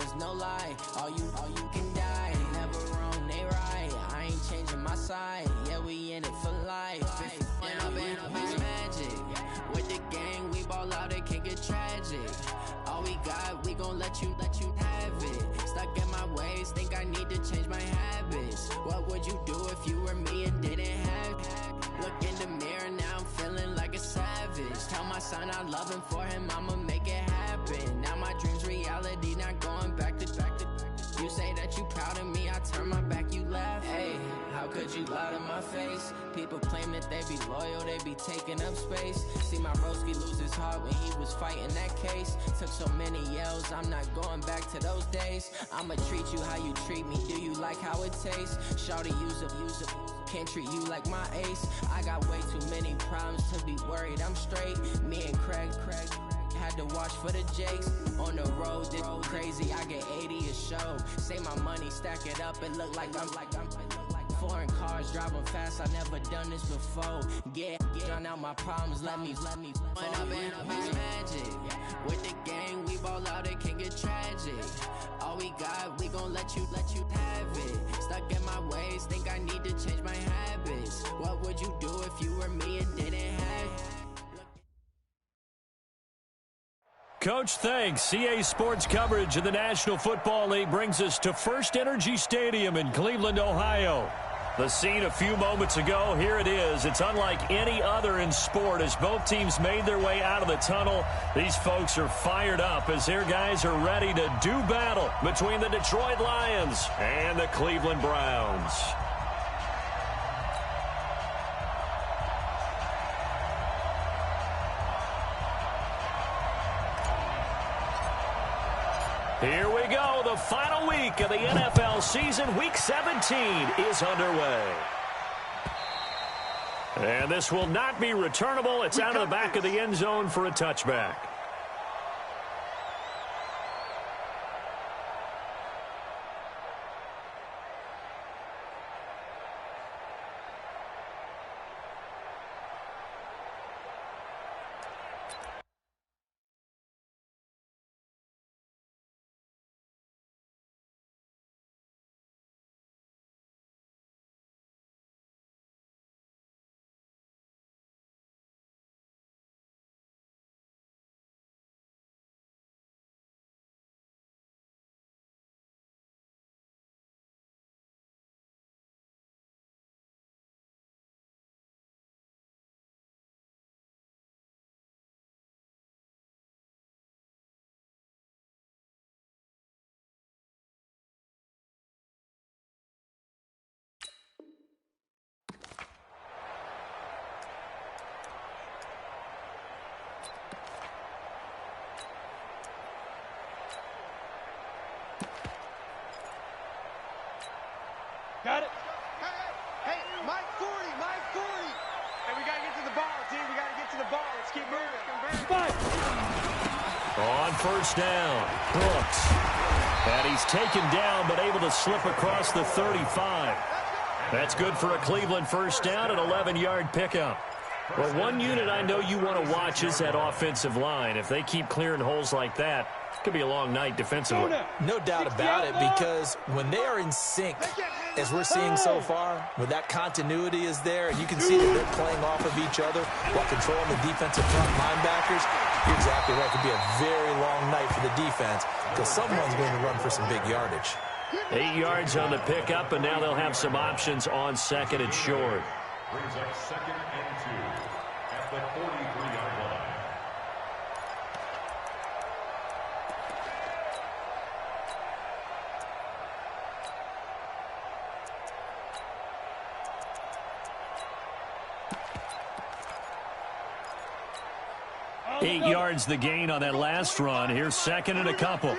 is no lie. All you can die. Never wrong, they right. I ain't changing my side. Yeah, we in it for life. If up it's magic. With the gang, we ball out, it can get tragic. All we got, we gon' let you have it. Stuck in my ways, think I need to change my habits. What would you do if you were me and didn't have it? Look in the mirror, now I'm feeling like a savage. Tell my son I love him, for him I'ma make it happen. Now my dream's reality, not going back to. You say that you proud of me, I turn my back, you laugh. Hey, how could you lie to my face? People claim that they be loyal, they be taking up space. See my broski lose his heart when he was fighting that case. Took so many yells, I'm not going back to those days. I'ma treat you how you treat me, do you like how it tastes? Shawty, use up, can't treat you like my ace. I got way too many problems to be worried, I'm straight. Me and Craig had to watch for the Jakes. On the road, this crazy, I get 80 a show. Say my money, stack it up, it look like I'm foreign cars, driving fast, I never done this before. Get drown out my problems, let me up it's magic. With the gang, we ball out, it can get tragic. All we got, we gon' let you have it. Stuck in my ways, think I need to change my habits. What would you do if you were me and didn't have it? Coach, thanks. CA Sports coverage of the National Football League brings us to First Energy Stadium in Cleveland, Ohio. The scene a few moments ago, here it is. It's unlike any other in sport as both teams made their way out of the tunnel. These folks are fired up as their guys are ready to do battle between the Detroit Lions and the Cleveland Browns. Here we go. The final week of the NFL season. Week 17 is underway. And this will not be returnable. It's out of the back of the end zone for a touchback. Got it. Hey, Mike 40. Hey, we got to get to the ball, team. We got to get to the ball. Let's keep moving. Five. On first down, Brooks. And he's taken down but able to slip across the 35. That's good for a Cleveland first down, an 11-yard pickup. Well, one unit I know you want to watch is that offensive line. If they keep clearing holes like that, it could be a long night defensively. No doubt about it, because when they are in sync, as we're seeing so far, when that continuity is there, and you can see that they're playing off of each other while controlling the defensive front linebackers, you're exactly right. It could be a very long night for the defense because someone's going to run for some big yardage. 8 yards on the pickup, and now they'll have some options on second and short. Brings up second and 2 at the 43-yard line. Oh, 8 yards the gain on that last run. Here's second and a couple.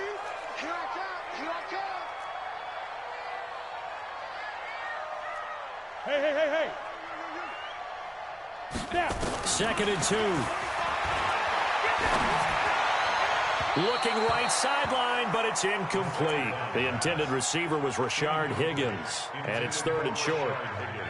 Hey. Second and 2. Looking right sideline, but it's incomplete. The intended receiver was Rashard Higgins, and it's third and short.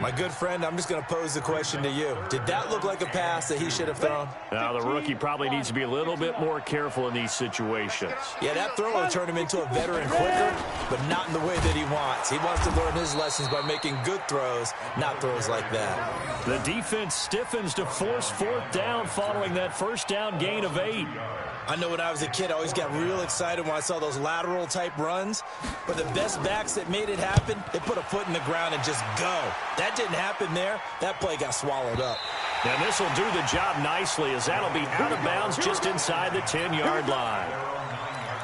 My good friend, I'm just going to pose the question to you. Did that look like a pass that he should have thrown? Now, the rookie probably needs to be a little bit more careful in these situations. Yeah, that throw will turn him into a veteran quicker, but not in the way that he wants. He wants to learn his lessons by making good throws, not throws like that. The defense stiffens to force fourth down following that first down gain of 8. I know when I was a kid, I always got real excited when I saw those lateral-type runs. But the best backs that made it happen, they put a foot in the ground and just go. That didn't happen there. That play got swallowed up. And this will do the job nicely, as that'll be out of bounds just inside the 10-yard line.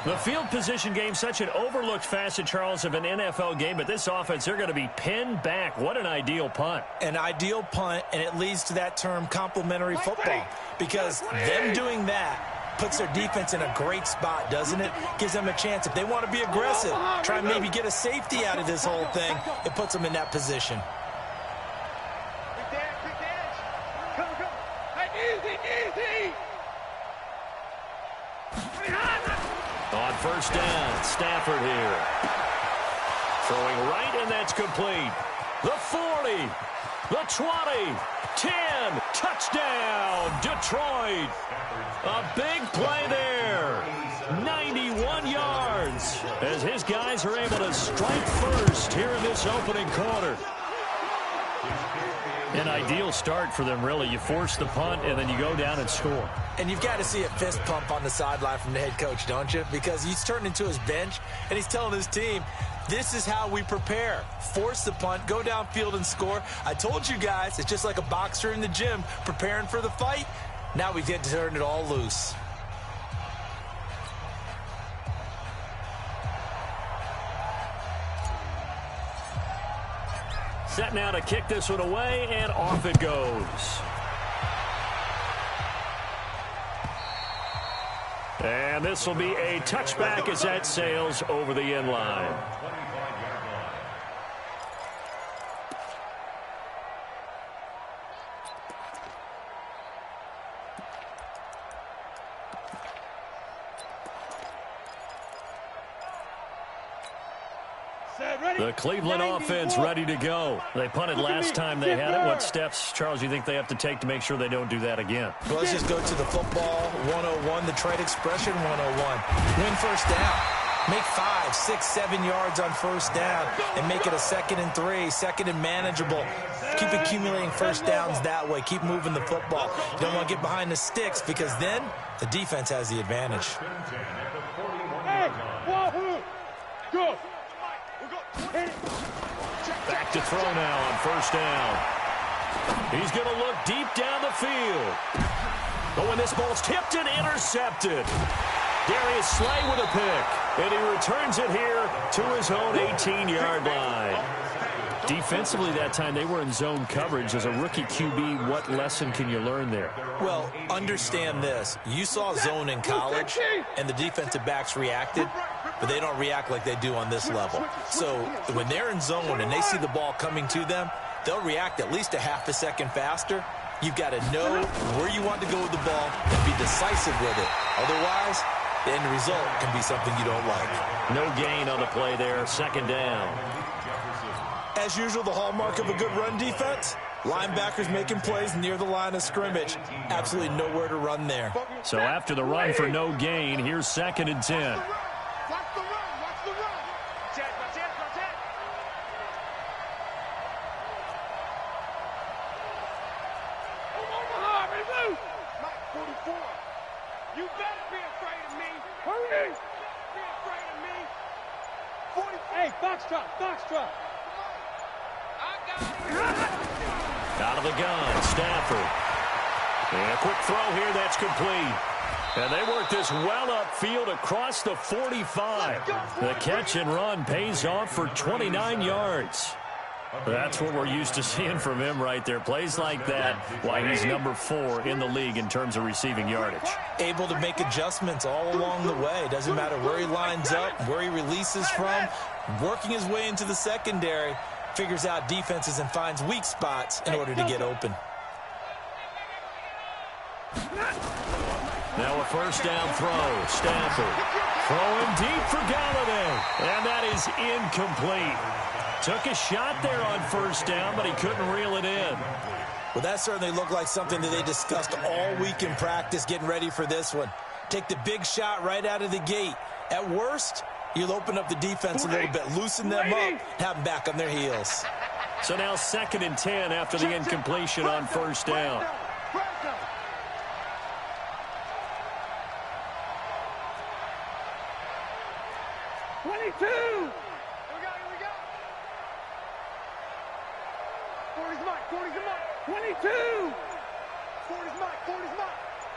The field position game, such an overlooked facet, Charles, of an NFL game, but this offense, they're going to be pinned back. What an ideal punt. An ideal punt, and it leads to that term complementary football, because them doing that puts their defense in a great spot, doesn't it? Gives them a chance. If they want to be aggressive, try and maybe get a safety out of this whole thing, it puts them in that position. On first down, Stafford here. Throwing right, and that's complete. The 40, the 20, 10, touchdown, Detroit. A big play there. 91 yards as his guys are able to strike first here in this opening quarter. An ideal start for them, really. You force the punt, and then you go down and score. And you've got to see a fist pump on the sideline from the head coach, don't you? Because he's turned into his bench, and he's telling his team, this is how we prepare. Force the punt, go downfield and score. I told you guys, it's just like a boxer in the gym preparing for the fight. Now we get to turn it all loose. Set now to kick this one away, and off it goes. And this will be a touchback as that sails over the end line. The Cleveland offense ready to go. They punted last time they had it. What steps, Charles, you think they have to take to make sure they don't do that again? Well, let's just go to the football 101, the trade expression 101. Win first down. Make 5, 6, 7 yards on first down and make it a 2nd and 3, 2nd and manageable. Keep accumulating first downs that way. Keep moving the football. You don't want to get behind the sticks because then the defense has the advantage. Hey, Wahoo! Go! Back to throw now on first down. He's going to look deep down the field. But when this ball's tipped and intercepted, Darius Slay with a pick. And he returns it here to his own 18-yard line. Defensively that time, they were in zone coverage. As a rookie QB, what lesson can you learn there? Well, understand this. You saw zone in college, and the defensive backs reacted, but they don't react like they do on this level. So when they're in zone and they see the ball coming to them, they'll react at least a half a second faster. You've got to know where you want to go with the ball and be decisive with it. Otherwise, the end result can be something you don't like. No gain on the play there, 2nd down. As usual, the hallmark of a good run defense, linebackers making plays near the line of scrimmage. Absolutely nowhere to run there. So after the run for no gain, here's 2nd and 10. Watch the run! Watch the run! Watch it! Omaha, remove! Mike, 44. You better be afraid of me. Hurry! Be afraid of me. 40. Hey, Foxtrot. Out of the gun, Stafford. And a quick throw here, that's complete. And they work this well upfield across the 45. The catch and run pays off for 29 yards. That's what we're used to seeing from him right there. Plays like that, why he's number 4 in the league in terms of receiving yardage. Able to make adjustments all along the way. Doesn't matter where he lines up, where he releases from. Working his way into the secondary. Figures out defenses and finds weak spots in order to get open. Now a first down throw. Stafford throwing deep for Galladay. And that is incomplete. took a shot there on first down, but he couldn't reel it in. Well, that certainly looked like something that they discussed all week in practice getting ready for this one. Take the big shot right out of the gate. At worst, you'll open up the defense a little bit, loosen them up, have them back on their heels. So now 2nd and 10 after the incompletion on first down.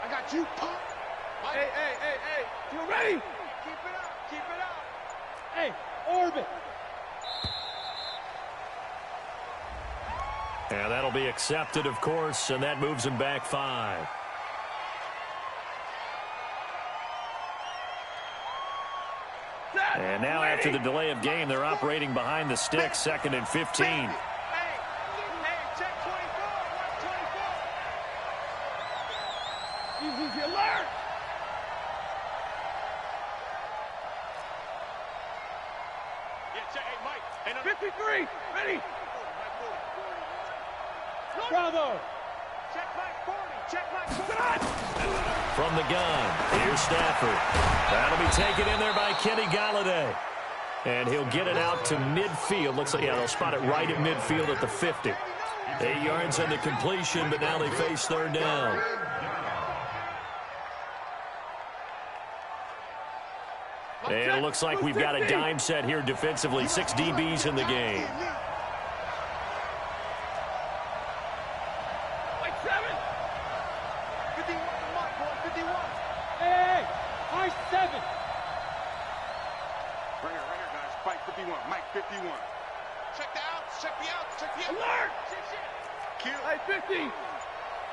I got you. Hey. You ready? Keep it up. Hey, orbit. And that'll be accepted, of course, and that moves him back 5. And now after the delay of game, they're operating behind the sticks, 2nd and 15. Hey, check 24. Watch 24. Easy alert. Yeah, check. Hey, Mike. And 53. Ready. Bravo. Check Mike 40. Check Mike 40. From the gun, here's Stafford. That'll be taken in there by Kenny Galladay. And he'll get it out to midfield. Looks like, yeah, they'll spot it right at midfield at the 50. 8 yards on the completion, but now they face 3rd down. And it looks like we've got a dime set here defensively. 6 DBs in the game. Mike 51. Check the outs. Check the outs. Check the outs. Alert! Kill. Hey, 50.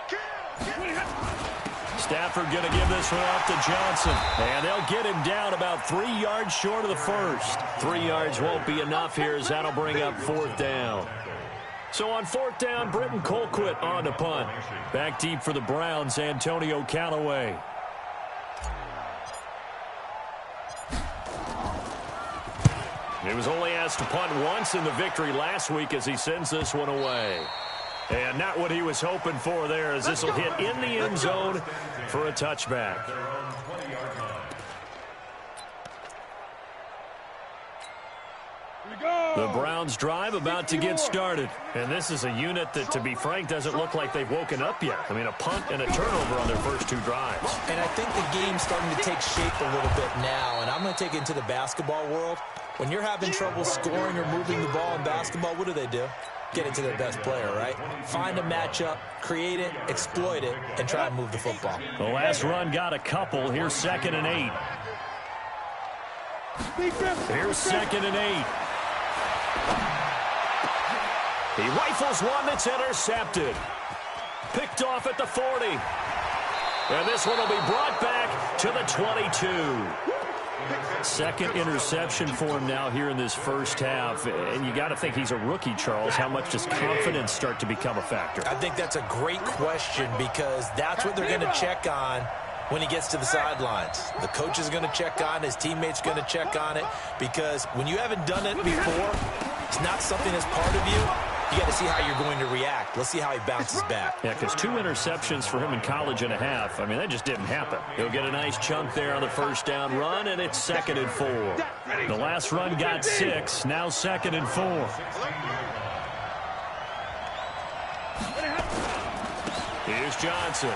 Kill. Stafford going to give this one off to Johnson. And they'll get him down about 3 yards short of the first. 3 yards won't be enough here as that'll bring up 4th down. So on 4th down, Britton Colquitt on to punt. Back deep for the Browns, Antonio Callaway. He was only asked to punt once in the victory last week as he sends this one away. And not what he was hoping for there, as this will hit in the end zone for a touchback. The Browns drive about to get started. And this is a unit that, to be frank, doesn't look like they've woken up yet. I mean, a punt and a turnover on their first 2 drives. And I think the game's starting to take shape a little bit now. And I'm going to take it into the basketball world. When you're having trouble scoring or moving the ball in basketball, what do? Get it to their best player, right? Find a matchup, create it, exploit it, and try and move the football. The last run got a couple. Here's 2nd and 8. Here's 2nd and 8. He rifles one that's intercepted. Picked off at the 40. And this one will be brought back to the 22. 2nd interception for him now here in this first half. And you got to think he's a rookie, Charles. How much does confidence start to become a factor? I think that's a great question, because that's what they're going to check on when he gets to the sidelines. The coach is going to check on it. His teammates going to check on it, because when you haven't done it before, it's not something that's part of you. You got to see how you're going to react. Let's see how he bounces back. Yeah, because 2 interceptions for him in college and a half. I mean, that just didn't happen. He'll get a nice chunk there on the first down run, and it's 2nd and 4. The last run got 6. Now 2nd and 4. Here's Johnson.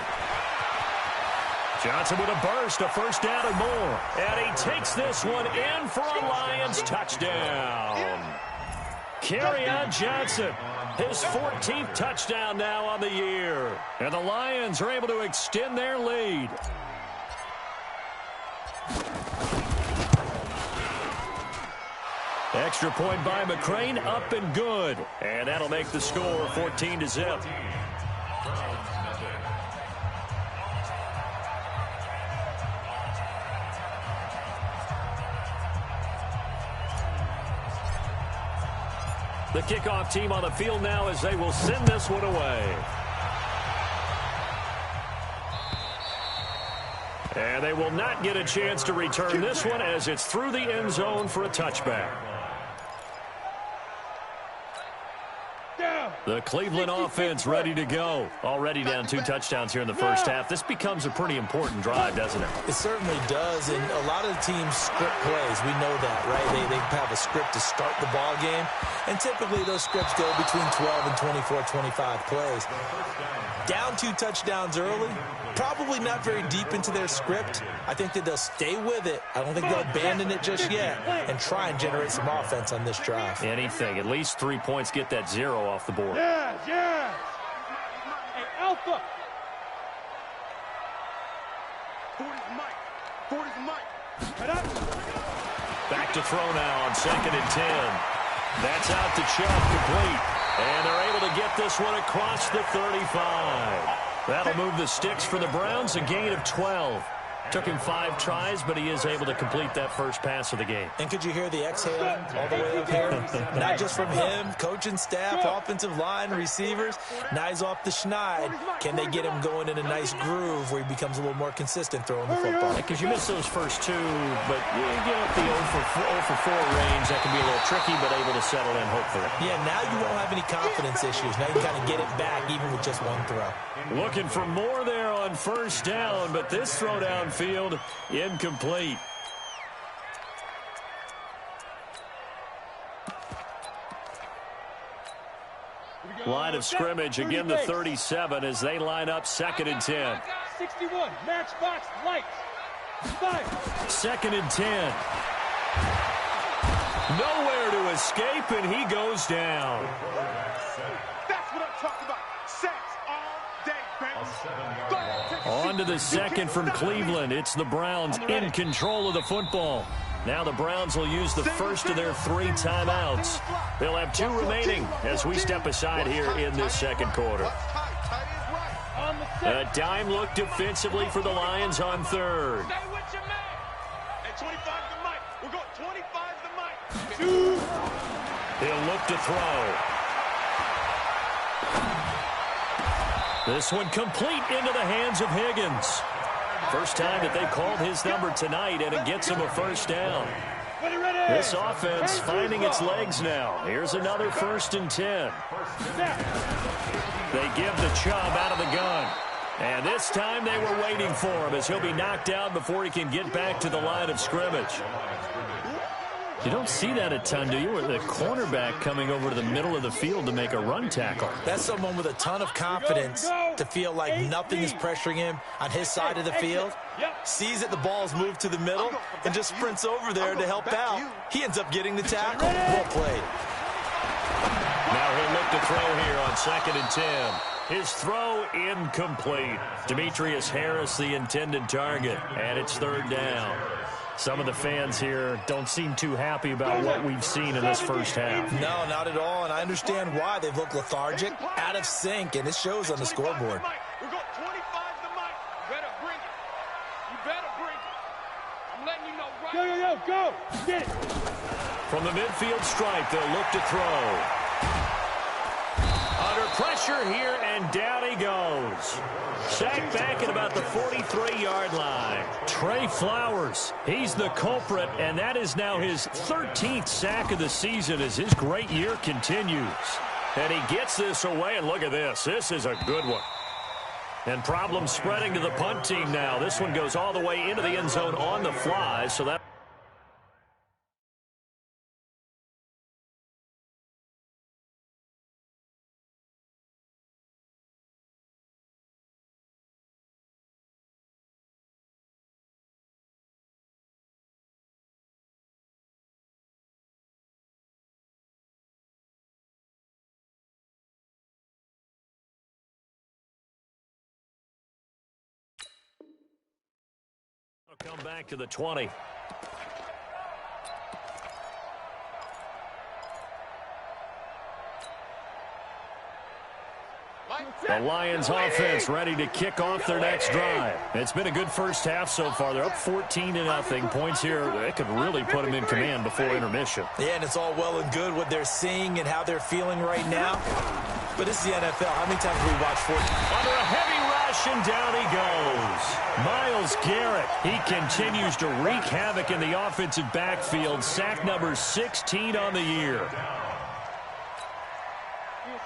Johnson with a burst, a first down and more. And he takes this one in for a Lions touchdown. Kerryon Johnson, his 14th touchdown now on the year. And the Lions are able to extend their lead. Extra point by McCrane, up and good. And that'll make the score 14-0. The kickoff team on the field now as they will send this one away. And they will not get a chance to return this one as it's through the end zone for a touchback. The Cleveland offense ready to go. Already down 2 touchdowns here in the first half. This becomes a pretty important drive, doesn't it? It certainly does, and a lot of the teams script plays. We know that, right? They have a script to start the ball game, and typically those scripts go between 12 and 24, 25 plays. Down 2 touchdowns early, probably not very deep into their script. I think that they'll stay with it. I don't think they'll abandon it just yet and try and generate some offense on this drive. Anything. At least 3 points, get that 0 off the board. Yes, yes. Hey, Alpha. 40's Mike. 40's Mike. Head up. Back to throw now on 2nd and 10. That's out to Chubb, complete. And they're able to get this one across the 35. That'll move the sticks for the Browns, a gain of 12. Took him 5 tries, but he is able to complete that first pass of the game. And could you hear the exhale all the way up here? Not just from him, coaching staff, offensive line, receivers. Now he's off the schneid. Can they get him going in a nice groove where he becomes a little more consistent throwing the football? Because you miss those first 2, but you get up the 0 for 4 range. That can be a little tricky, but able to settle in, hopefully. Yeah, now you won't have any confidence issues. Now you kind of get it back even with just 1 throw. Looking for more there on first down, but this throw downfield incomplete. Line of scrimmage, again the 37 as they line up 2nd and 10. 61, matchbox, lights. 5. 2nd and 10. Nowhere to escape, and he goes down. That's what I'm talking about. Sacks all day, baby. On to the 2nd from Cleveland. It's the Browns in control of the football. Now the Browns will use the first of their 3 timeouts. They'll have 2 remaining as we step aside here in this second quarter. A dime look defensively for the Lions on 3rd. Stay with your man. And 25 the mic. We're going 25 the mic. 2. He'll look to throw. This one complete into the hands of Higgins. First time that they've called his number tonight, and it gets him a first down. This offense finding its legs now. Here's another 1st and 10. They give the Chubb out of the gun. And this time they were waiting for him as he'll be knocked out before he can get back to the line of scrimmage. You don't see that a ton, do you? With the cornerback coming over to the middle of the field to make a run tackle. That's someone with a ton of confidence to feel like nothing is pressuring him on his side of the field. Sees that the ball's moved to the middle and just sprints over there to help out. He ends up getting the tackle. Well played. Now he'll look to throw here on 2nd and 10. His throw incomplete. Demetrius Harris, the intended target, and it's 3rd down. Some of the fans here don't seem too happy about what we've seen in this first half. No, not at all, and I understand why. They've looked lethargic, out of sync, and it shows on the scoreboard. We're going 25 the mic. You better bring it. You better bring it. I'm letting you know right. Go. Get it. From the midfield stripe, they'll look to throw. Under pressure here, and down he goes. Sacked back at about the 43-yard line. Trey Flowers, he's the culprit, and that is now his 13th sack of the season as his great year continues. And he gets this away, and look at this. This is a good one. And problems spreading to the punt team now. This one goes all the way into the end zone on the fly, so that... Come back to the 20. The Lions offense ready to kick off their next drive. It's been a good first half so far. They're up 14-0. Points here, it could really put them in command before intermission. Yeah, and it's all well and good what they're seeing and how they're feeling right now. But it's the NFL. How many times have we watched 14? Under a heavy rush, and down he goes. Myles Garrett, he continues to wreak havoc in the offensive backfield. Sack number 16 on the year.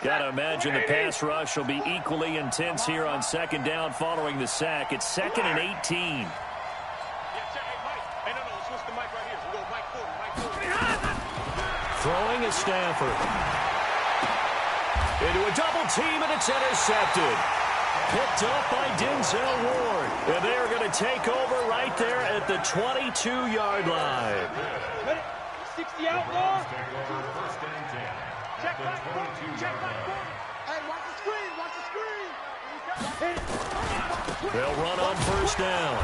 Got to imagine the pass rush will be equally intense here on second down following the sack. It's 2nd and 18. Throwing is Stafford. Into a double team, and it's intercepted. Picked up by Denzel Ward. And they are going to take over right there at the 22-yard line. 60 outlaw. First and 10. Check back. Check back. Hey, watch the screen. Watch the screen. They'll run on first down.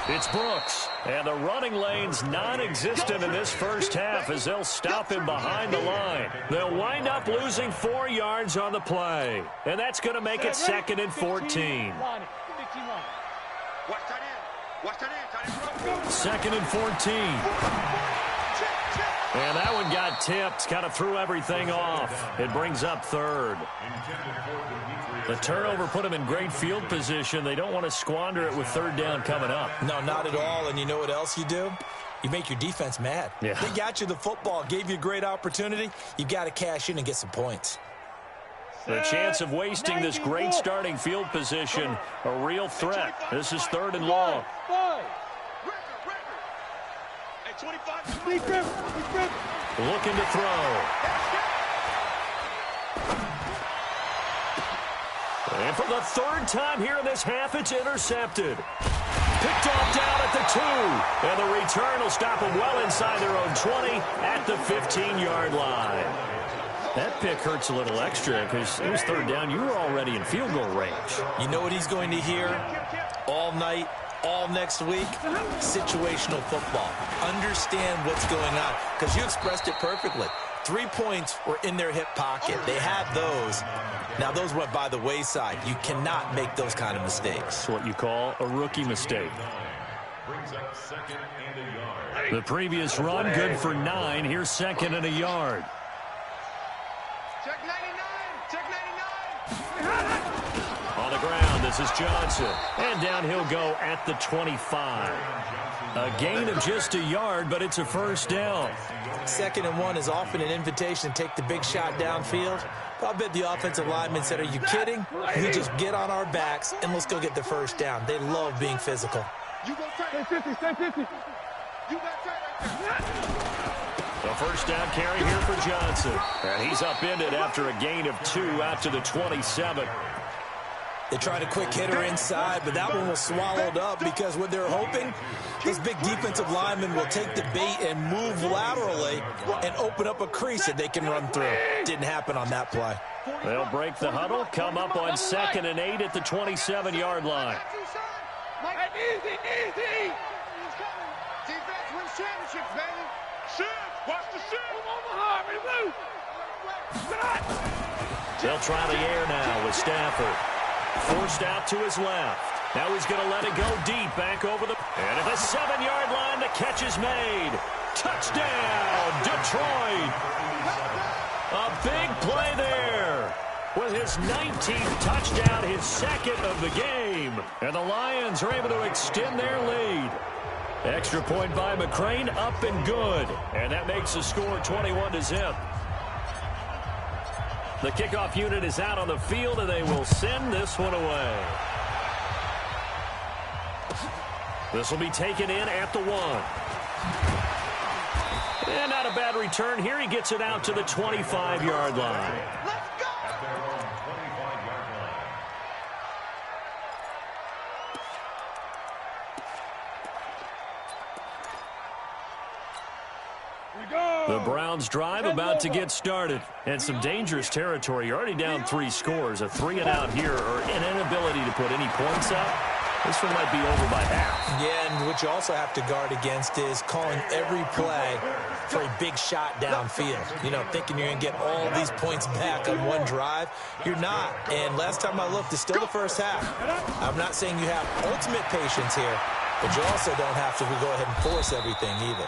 It's Brooks. And the running lane's non-existent in this first half as they'll stop him behind the line. They'll wind up losing 4 yards on the play. And that's going to make it 2nd and 14. 2nd and 14. And that one got tipped. Kind of threw everything off. It brings up 3rd. The turnover put them in great field position. They don't want to squander it with 3rd down coming up. No, not at all. And you know what else you do? You make your defense mad. Yeah. They got you the football, gave you a great opportunity. You got to cash in and get some points. The chance of wasting this great starting field position, a real threat. This is 3rd and long. Looking to throw. And for the 3rd time here in this half, it's intercepted. Picked off down at the 2. And the return will stop them well inside their own 20 at the 15-yard line. That pick hurts a little extra because it was 3rd down. You were already in field goal range. You know what he's going to hear all night, all next week? Situational football. Understand what's going on because you expressed it perfectly. 3 points were in their hip pocket. They had those. Now, those went by the wayside. You cannot make those kind of mistakes. That's what you call a rookie mistake. The previous run, good for 9. Here's 2nd and a yard. Check 99. Check 99. On the ground, this is Johnson. And down he'll go at the 25. A gain of just a yard, but it's a first down. 2nd and 1 is often an invitation to take the big shot downfield. I bet the offensive lineman said, are you kidding? You just get on our backs and let's go get the first down. They love being physical. You go stay 50, stay 50. You got tight right there. The first down carry here for Johnson. And he's upended after a gain of 2 out to the 27. They tried a quick hitter inside, but that one was swallowed up because what they're hoping, those big defensive linemen will take the bait and move laterally and open up a crease that they can run through. Didn't happen on that play. They'll break the huddle, come up on 2nd and 8 at the 27-yard line. Easy, easy. Defense wins championships, baby. Shift, watch the shift. Omaha, remove. They'll try the air now with Stafford. Forced out to his left. Now he's going to let it go deep back over the... And at the 7-yard line, the catch is made. Touchdown, Detroit. A big play there. With his 19th touchdown, his 2nd of the game. And the Lions are able to extend their lead. Extra point by McCrane, up and good. And that makes the score 21-0. The kickoff unit is out on the field, and they will send this one away. This will be taken in at the 1. And not a bad return here. He gets it out to the 25-yard line. Let's go. The Browns drive about to get started. And some dangerous territory. You're already down 3 scores. A 3-and-out here or an inability to put any points up. This one might be over by half. Yeah, and what you also have to guard against is calling every play for a big shot downfield. You know, thinking you're going to get all these points back on one drive. You're not. And last time I looked, it's still the first half. I'm not saying you have ultimate patience here, but you also don't have to go ahead and force everything either.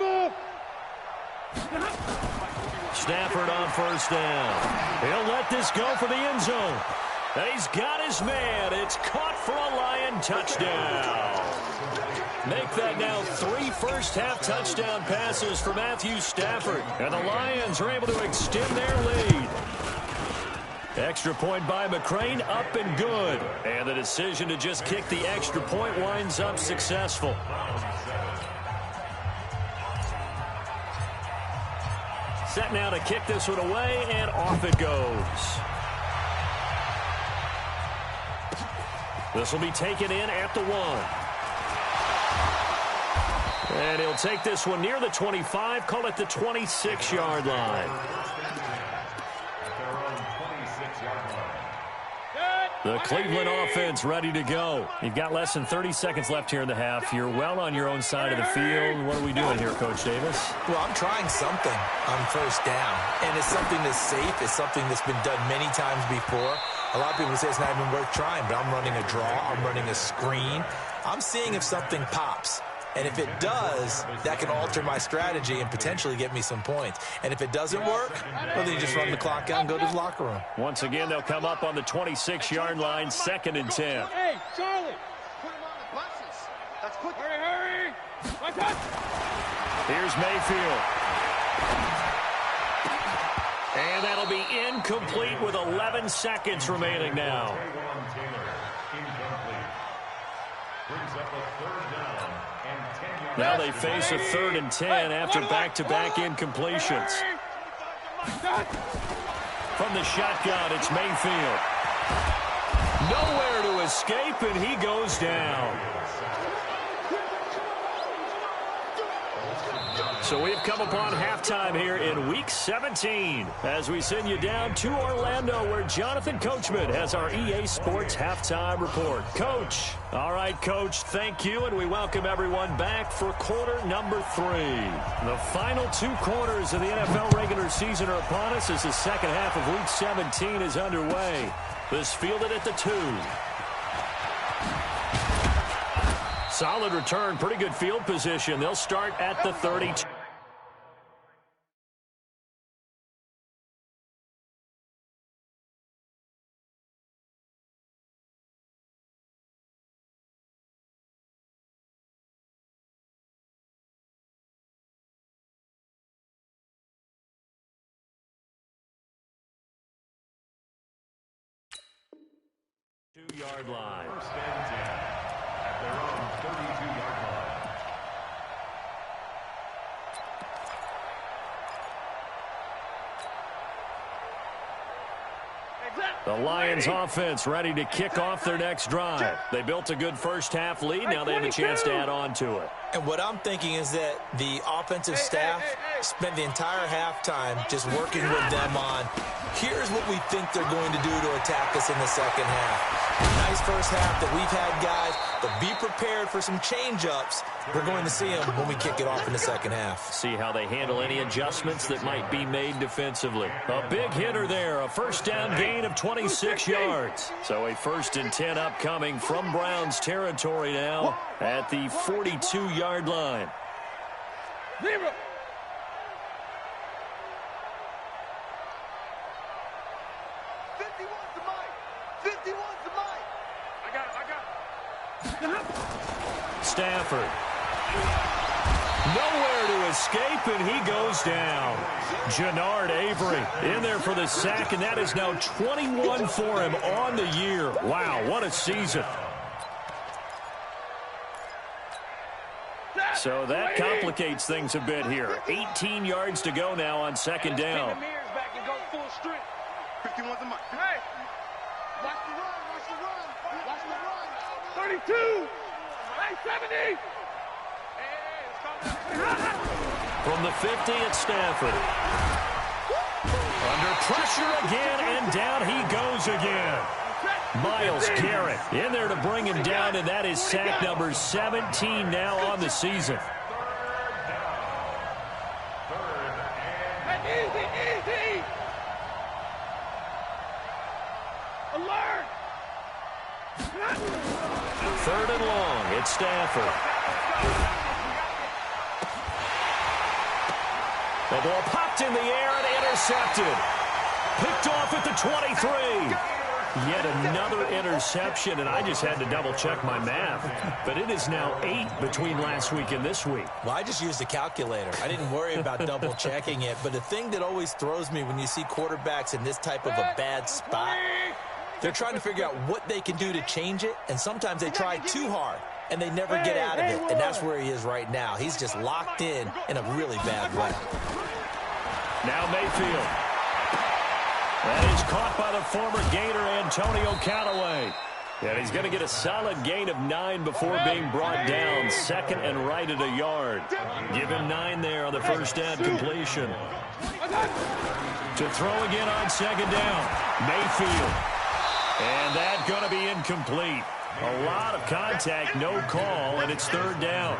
move. Stafford on first down. He'll let this go for the end zone. He's got his man. It's caught for a Lion touchdown. Make that now 3 first-half touchdown passes for Matthew Stafford. And the Lions are able to extend their lead. Extra point by McCrane, up and good. And the decision to just kick the extra point winds up successful. Set now to kick this one away, and off it goes. This will be taken in at the 1. And he'll take this one near the 25, call it the 26-yard line. The Cleveland offense ready to go. You've got less than 30 seconds left here in the half. You're well on your own side of the field. What are we doing here, Coach Davis? Well, I'm trying something on first down, and it's something that's safe. It's something that's been done many times before. A lot of people say it's not even worth trying, but I'm running a draw. I'm running a screen. I'm seeing if something pops. And if it does, that can alter my strategy and potentially get me some points. And if it doesn't work, well, then you just run the clock out and go to the locker room. Once again, they'll come up on the 26-yard line, 2nd and 10. Hey, Charlie, put him on the buses. Let's put. Hurry, hurry. Here's Mayfield. And that'll be incomplete with 11 seconds remaining now. Now they face a 3rd and 10 after back-to-back incompletions. From the shotgun, it's Mayfield. Nowhere to escape, and he goes down. So we've come upon halftime here in Week 17 as we send you down to Orlando where Jonathan Coachman has our EA Sports Halftime Report. Coach. All right, Coach, thank you, and we welcome everyone back for quarter number 3. The final 2 quarters of the NFL regular season are upon us as the second half of Week 17 is underway. This fielded at the 2. Solid return, pretty good field position. They'll start at the 32. Yard line. First and 10 at their own 32-yard line. The Lions offense ready to kick off their next drive. They built a good first-half lead. Now they have a chance to add on to it. And what I'm thinking is that the offensive staff spent the entire halftime just working with them on, here's what we think they're going to do to attack us in the second half. Nice first half that we've had, guys, but be prepared for some change-ups. We're going to see them when we kick it off in the second half. See how they handle any adjustments that might be made defensively. A big hitter there, a first down gain of 26 yards. So a 1st and 10 upcoming from Browns territory now at the 42-yard line. 0. Stafford. Nowhere to escape, and he goes down. Jannard Avery in there for the sack, and that is now 21 for him on the year. Wow, what a season. So that complicates things a bit here. 18 yards to go now on 2nd down. 32. 70. From the 50, it's Stafford. Under pressure again, and down he goes again. Myles Garrett in there to bring him down, and that is sack number 17 now on the season. Easy. Alert. 3rd and long, it's Stafford. The ball popped in the air and intercepted. Picked off at the 23. Yet another interception, and I just had to double-check my math. But it is now 8 between last week and this week. Well, I just used a calculator. I didn't worry about double-checking it. But the thing that always throws me when you see quarterbacks in this type of a bad spot, they're trying to figure out what they can do to change it, and sometimes they try too hard, and they never get out of it. And that's where he is right now. He's just locked in a really bad way. Now Mayfield. That is caught by the former Gator Antonio Callaway. And he's going to get a solid gain of 9 before being brought down. Second and right at a yard. Give him 9 there on the first down completion. To throw again on second down. Mayfield. And that's going to be incomplete. A lot of contact, no call, and it's third down.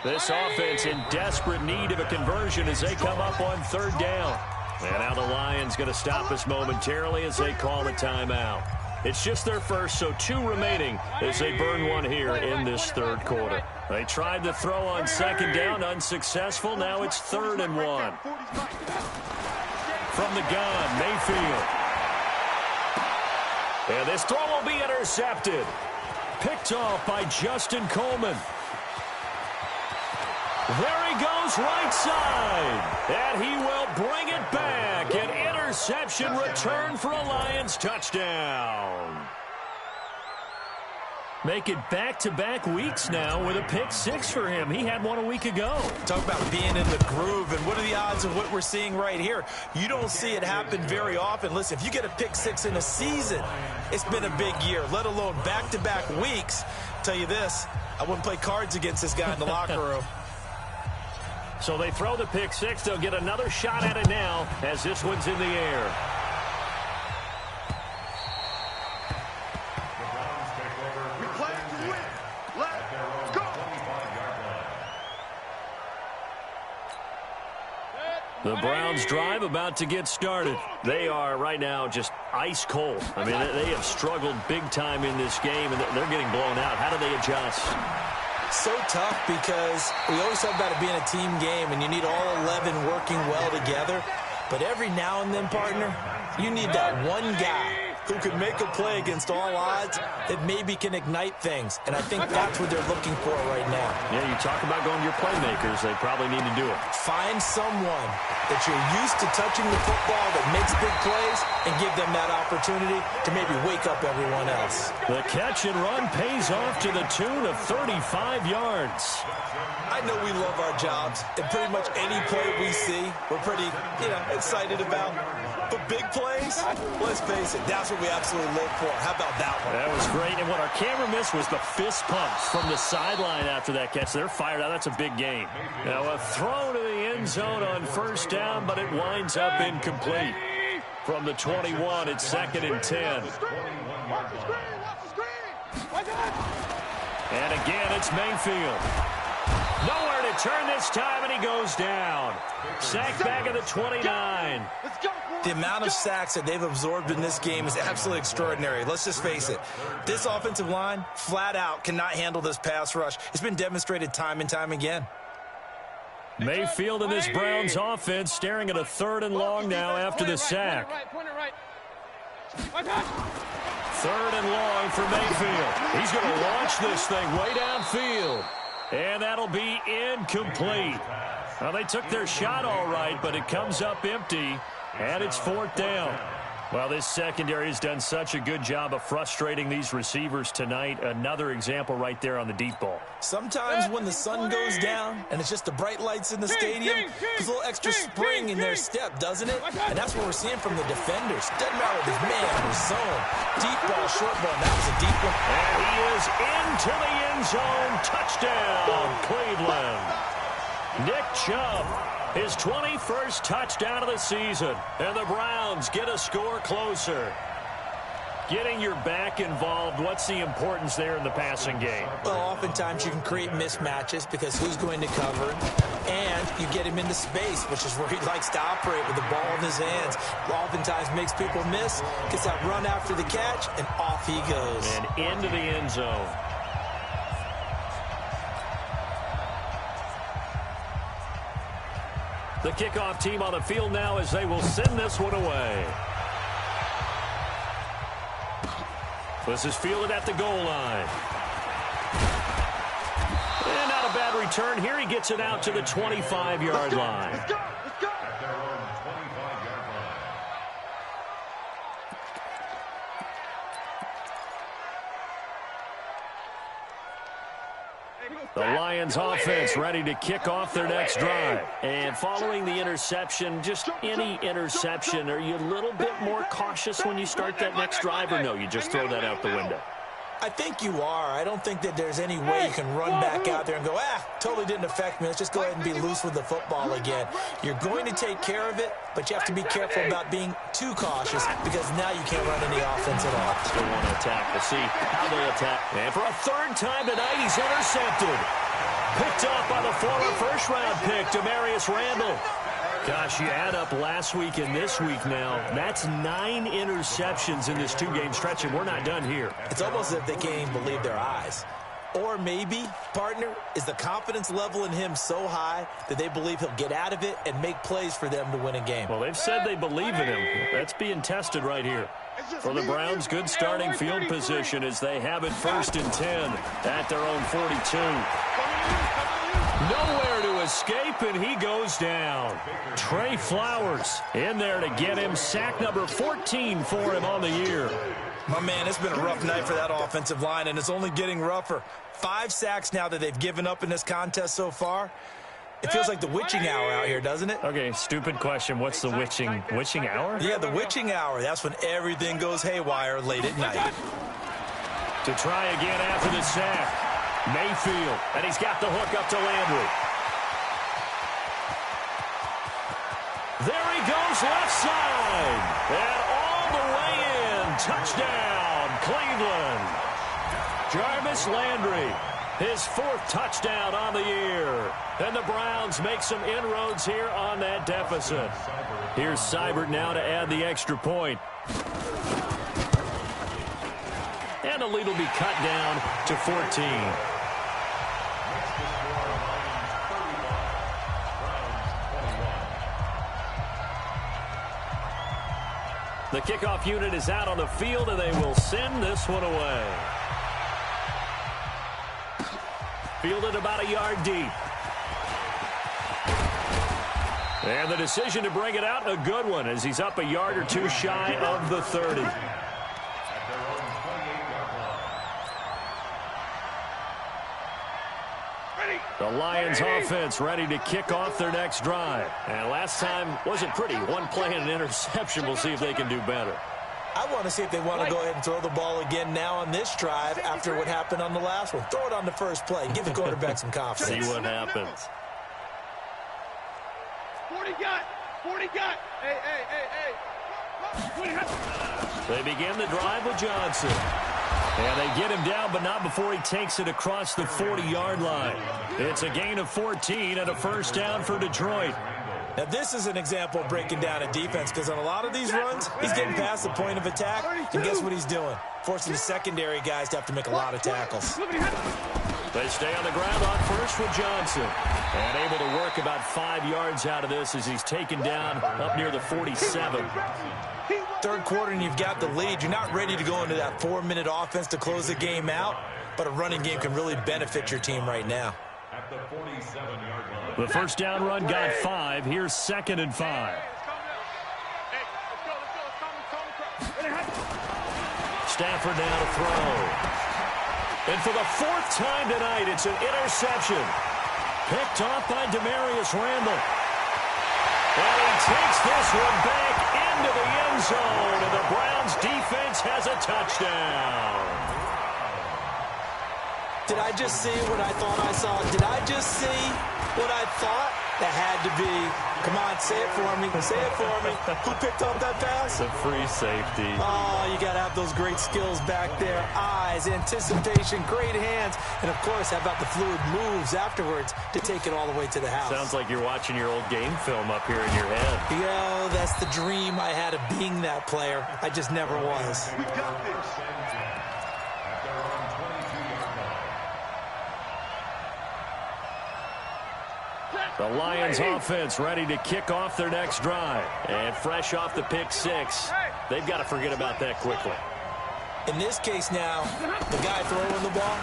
This offense in desperate need of a conversion as they come up on third down. And now the Lions going to stop us momentarily as they call a timeout. It's just their first, so 2 remaining as they burn one here in this third quarter. They tried to throw on second down, unsuccessful. Now it's 3rd and 1. From the gun, Mayfield. And this throw will be intercepted. Picked off by Justin Coleman. There he goes, right side. And he will bring it back. An interception return for a Lions touchdown. Make it back-to-back weeks now with a pick 6 for him. He had one a week ago. Talk about being in the groove, and what are the odds of what we're seeing right here? You don't see it happen very often. Listen, if you get a pick 6 in a season, it's been a big year, let alone back-to-back weeks. I'll tell you this, I wouldn't play cards against this guy in the locker room. So they throw the pick 6. They'll get another shot at it now as this one's in the air. The Browns drive about to get started. They are right now just ice cold. I mean, they have struggled big time in this game, and they're getting blown out. How do they adjust? So tough because we always talk about it being a team game, and you need all 11 working well together. But every now and then, partner, you need that one guy who can make a play against all odds that maybe can ignite things. And I think that's what they're looking for right now. Yeah, you talk about going to your playmakers. They probably need to do it. Find someone that you're used to touching the football that makes big plays and give them that opportunity to maybe wake up everyone else. The catch and run pays off to the tune of 35 yards. I know we love our jobs, and pretty much any play we see, we're pretty, excited about. But big plays, let's face it, that's what we absolutely live for. How about that one? That was great, and what our camera missed was the fist pumps from the sideline after that catch. They're fired out. That's a big game. Now a throw to the end zone on first down, but it winds up incomplete. From the 21, it's 2nd and 10. And again, it's Mayfield. Nowhere to turn this time, and he goes down. Sack back at the 29. The amount of sacks that they've absorbed in this game is absolutely extraordinary. Let's just face it. This offensive line, flat out, cannot handle this pass rush. It's been demonstrated time and time again. Mayfield and this Browns offense staring at a 3rd and long now after the sack. 3rd and long for Mayfield. He's going to launch this thing way downfield. And that'll be incomplete. Well, they took their shot all right, but it comes up empty, and it's 4th down. Well, this secondary has done such a good job of frustrating these receivers tonight. Another example right there on the deep ball. Sometimes when the sun goes down and it's just the bright lights in the stadium, there's a little extra spring in their step, doesn't it? And that's what we're seeing from the defenders. Doesn't matter if it's man or zone. Deep ball, short ball, that was a deep one. And he is into the end zone. Touchdown, Cleveland. Nick Chubb, his 21st touchdown of the season, and the Browns get a score closer. Getting your back involved, what's the importance there in the passing game? Well, oftentimes you can create mismatches because who's going to cover, and you get him into space, which is where he likes to operate with the ball in his hands. Oftentimes makes people miss, gets that run after the catch, and off he goes. And into the end zone. The kickoff team on the field now as they will send this one away. This is fielded at the goal line. And not a bad return here. He gets it out to the 25-yard line. Let's go. Let's go. At their own 25-yard line. The Lions offense ready to kick off their next drive. And following the interception, just any interception, are you a little bit more cautious when you start that next drive, or no, you just throw that out the window? I think you are. I don't think that there's any way you can run back out there and go, totally didn't affect me. Let's just go ahead and be loose with the football again. You're going to take care of it, but you have to be careful about being too cautious because now you can't run any offense at all. Still want to attack. We'll see how they attack. And for a third time tonight, he's intercepted. Picked off by the former first-round pick, Demarius Randall. Gosh, you add up last week and this week now, that's 9 interceptions in this 2-game stretch, and we're not done here. It's almost as if they can't even believe their eyes. Or maybe, partner, is the confidence level in him so high that they believe he'll get out of it and make plays for them to win a game. Well, they've said they believe in him. That's being tested right here. For the Browns, good starting field position as they have it 1st and 10 at their own 42. Nowhere to escape, and he goes down. Trey Flowers in there to get him sack number 14 for him on the year. My man, it's been a rough night for that offensive line, and it's only getting rougher. 5 sacks now that they've given up in this contest so far. It feels like the witching hour out here, doesn't it? Okay, stupid question. What's the witching hour? Yeah, the witching hour. That's when everything goes haywire late at night. To try again after the sack. Mayfield, and he's got the hook up to Landry. There he goes, left side. And all the way in. Touchdown, Cleveland. Jarvis Landry, his 4th touchdown on the year. And the Browns make some inroads here on that deficit. Here's Seibert now to add the extra point. And the lead will be cut down to 14. The kickoff unit is out on the field, and they will send this one away. Fielded about a yard deep. And the decision to bring it out, a good one, as he's up a yard or two shy of the 30. The Lions offense ready to kick off their next drive. And last time wasn't pretty. 1 play and an interception. We'll see if they can do better. I want to see if they want to go ahead and throw the ball again now on this drive after what happened on the last one. Throw it on the first play. Give the quarterback some confidence. See what happens. 40 got. 40 got. Hey. They begin the drive with Johnson. And they get him down, but not before he takes it across the 40-yard line. It's a gain of 14 and a first down for Detroit. Now, this is an example of breaking down a defense because on a lot of these runs, he's getting past the point of attack, and guess what he's doing? Forcing the secondary guys to have to make a lot of tackles. They stay on the ground on first with Johnson. And able to work about 5 yards out of this as he's taken down up near the 47. Third quarter and you've got the lead. You're not ready to go into that 4-minute offense to close the game out, but a running game can really benefit your team right now. At the 47-yard line. The first down run got 5. Here's 2nd and 5. Stafford now to throw. And for the 4th time tonight, it's an interception. Picked off by Demarius Randall. And he takes this one back into the end zone, and the Browns defense has a touchdown. Did I just see what I thought I saw? Did I just see what I thought? That had to be. Come on, say it for me. Say it for me. Who picked up that pass? The free safety. Oh, you got to have those great skills back there. Eyes, anticipation, great hands. And, of course, how about the fluid moves afterwards to take it all the way to the house? Sounds like you're watching your old game film up here in your head. Yo, that's the dream I had of being that player. I just never was. We got this. At their own 22-yard line. The Lions offense ready to kick off their next drive. And fresh off the pick six, they've got to forget about that quickly. In this case now, the guy throwing the ball,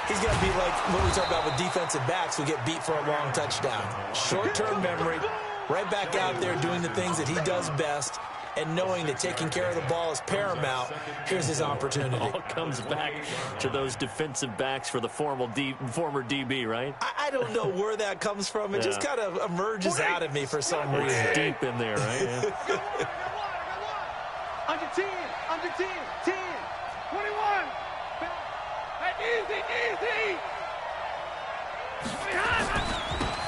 he's got to be like what we talk about with defensive backs who get beat for a long touchdown. Short-term memory, right back out there doing the things that he does best, and knowing that taking care of the ball is paramount. Here's his opportunity. It all comes back to those defensive backs for the former DB, right? I don't know where that comes from. It just kind of emerges out of me for some reason. It's deep in there, right? Yeah. Under 10, under 10, 10, 21. Easy.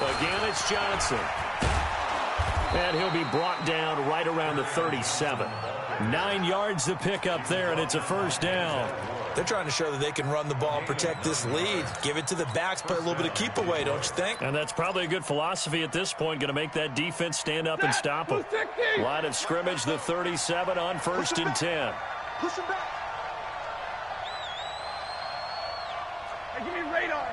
Again, it's Johnson. And he'll be brought down right around the 37. 9 yards to pick up there, and it's a first down. They're trying to show that they can run the ball, protect this lead. Give it to the backs, play a little bit of keep away, don't you think? And that's probably a good philosophy at this point, going to make that defense stand up and stop them. Line of scrimmage, the 37 on 1st and 10. Push him back. Hey, give me radar.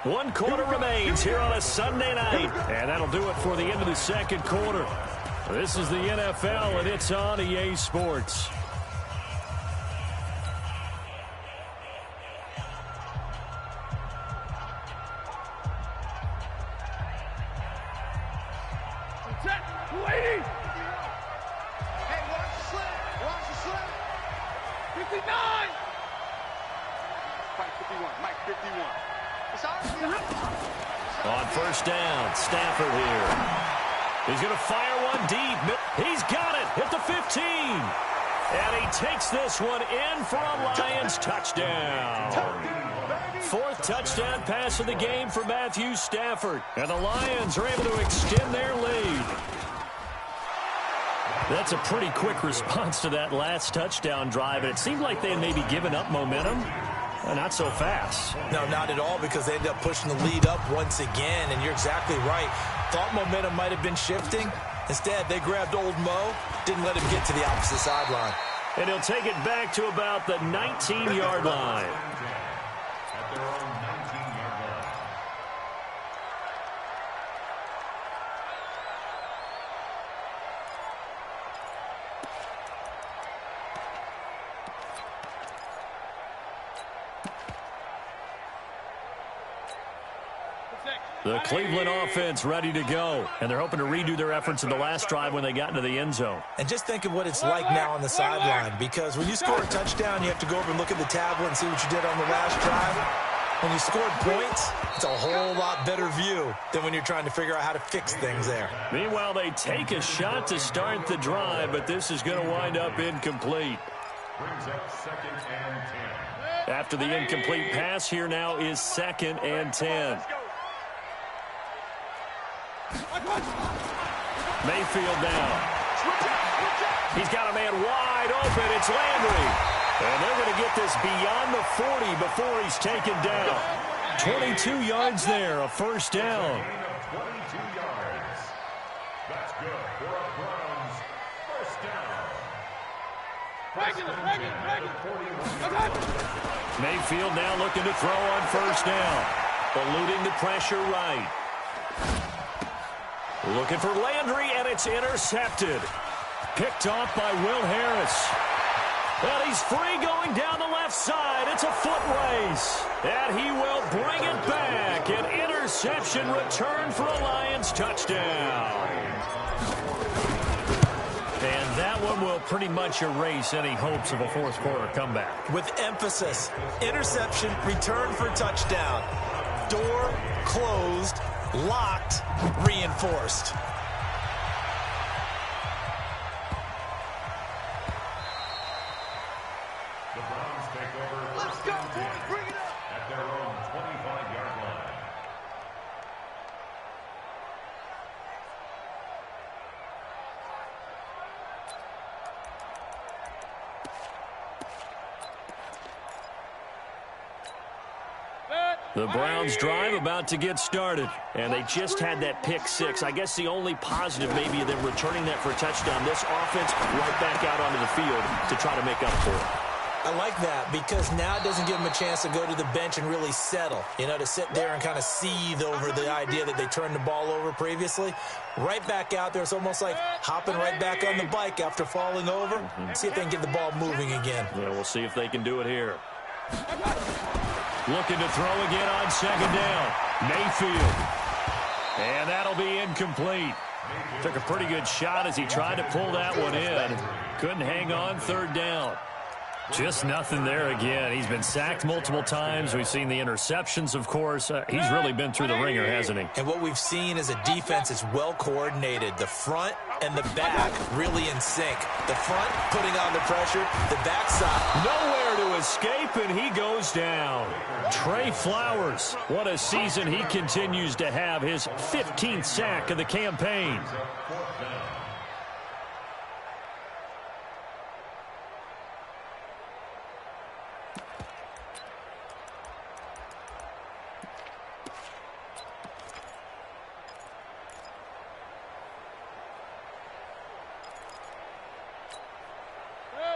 One quarter remains here on a Sunday night. And that'll do it for the end of the second quarter. This is the NFL, and it's on EA Sports. Hey, watch the slip. Watch the slip. 59. Mike 51. On first down, Stafford here. He's going to fire one deep. He's got it at the 15. And he takes this one in for a Lions touchdown. 4th touchdown pass of the game for Matthew Stafford. And the Lions are able to extend their lead. That's a pretty quick response to that last touchdown drive. And it seemed like they had maybe given up momentum. Not so fast. No, not at all, because they ended up pushing the lead up once again, and you're exactly right. Thought momentum might have been shifting. Instead, they grabbed old Mo, didn't let him get to the opposite sideline. And he'll take it back to about the 19-yard line. At their own 19-yard line. The Cleveland offense ready to go. And they're hoping to redo their efforts in the last drive when they got into the end zone. And just think of what it's like now on the sideline, because when you score a touchdown, you have to go over and look at the tablet and see what you did on the last drive. When you scored points, it's a whole lot better view than when you're trying to figure out how to fix things there. Meanwhile, they take a shot to start the drive, but this is going to wind up incomplete. Brings up 2nd and 10. After the incomplete pass, here now is 2nd and 10. Mayfield down. He's got a man wide open. It's Landry. And they're going to get this beyond the 40 before he's taken down. 22 yards there, a first down. 22 yards. That's good for a Browns first down. Mayfield now looking to throw on first down. Eluding the pressure right. Looking for Landry, and it's intercepted. Picked off by Will Harris. And he's free going down the left side. It's a foot race. And he will bring it back. An interception return for a Lions touchdown. And that one will pretty much erase any hopes of a fourth quarter comeback. With emphasis, interception, return for touchdown. Door closed, locked, reinforced. The Browns take over. Let's go, boys. Bring it up. At their own 25-yard line. The Browns drive about to get started, and they just had that pick six. I guess the only positive maybe of them returning that for a touchdown. This offense right back out onto the field to try to make up for it. I like that because now it doesn't give them a chance to go to the bench and really settle, to sit there and kind of seethe over the idea that they turned the ball over previously. Right back out there. It's almost like hopping right back on the bike after falling over. See if they can get the ball moving again. Yeah, we'll see if they can do it here. Looking to throw again on second down. Mayfield. And that'll be incomplete. Took a pretty good shot as he tried to pull that one in. Couldn't hang on third down. Just nothing there again. He's been sacked multiple times. We've seen the interceptions, of course. He's really been through the ringer, hasn't he? And what we've seen is a defense that's well coordinated. The front and the back really in sync. The front putting on the pressure. The backside. Nowhere to escape, and he goes down. Trey Flowers. What a season he continues to have. His 15th sack of the campaign.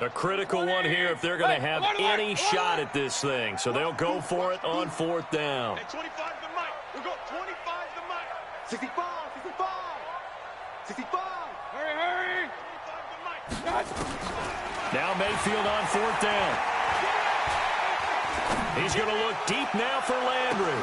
A critical one here if they're going to have any shot at this thing. So they'll go for it on fourth down. Hey, 25 to the mic. We'll go 25 to the mic. 65, 65, 65. Hurry. 25 to the mic. Now Mayfield on fourth down. He's going to look deep now for Landry.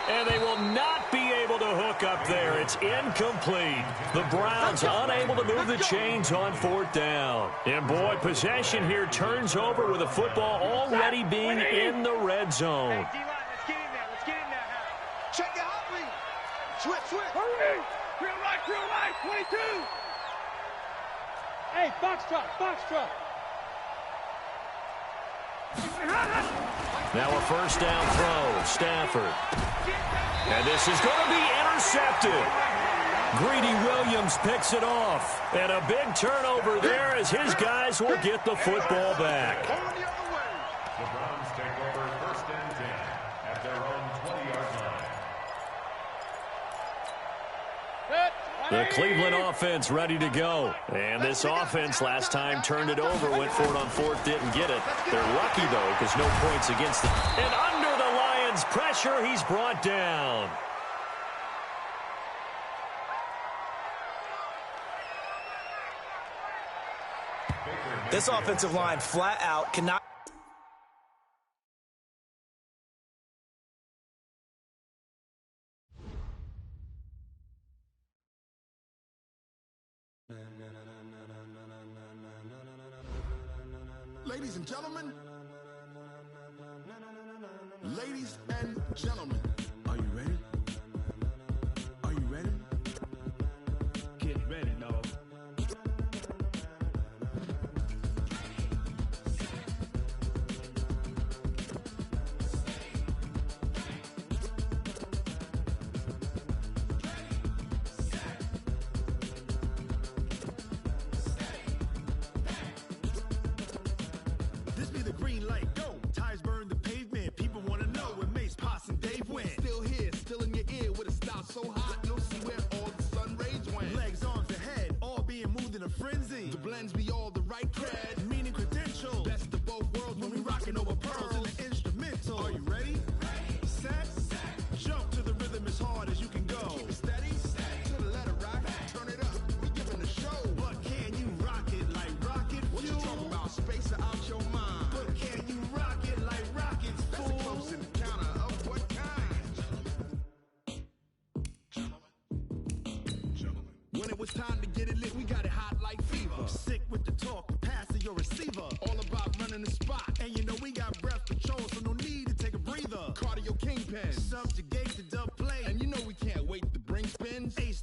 And they will not be able to hook up there. It's incomplete. The Browns unable to move the chains on fourth down. And, boy, possession here turns over with the football already being in the red zone. Hey, D-line, let's get in there. Check your hot read. Switch. Hurry. Real right, 22. Hey, foxtrot. Now a first down throw, Stafford. And this is going to be intercepted. Greedy Williams picks it off. And a big turnover there as his guys will get the football back. The Browns take over first and 10 at their own 20-yard line. The Cleveland offense ready to go. And this offense last time turned it over, went for it on fourth, didn't get it. They're lucky, though, because no points against them. And under the Lions' pressure, he's brought down. This offensive line flat out cannot. Ladies and gentlemen, are you ready? Are you ready? Get ready, dog. This be the green light, go. Tires burn the pavement. People want to know where Mace, Poss, and Dave went. Still here, still in your ear with a style so hot, you'll see where all the sun rays went. Legs, arms, and head, all being moved in a frenzy. The blends be all the right cred, meaning credentials. Best of both worlds when we rocking over pearls in the instrumental. Are you ready? Set. Jump to the rhythm as hard as you can go. Keep it steady, to the letter rock. Turn it up, we giving the show. But can you rock it like rocket fuel? What you talking about? Space out your mind. But can you rock it like rockets, fool? That's a close encounter of what kind? Gentlemen. When it was time to get it lit, we got it hot like fever. Sick with the talk, pass to your receiver. All about running the spot. And you know we got breath control, so no need to take a breather. Cardio kingpin, subjugate the dub play. And you know we can't wait to bring spins. Ace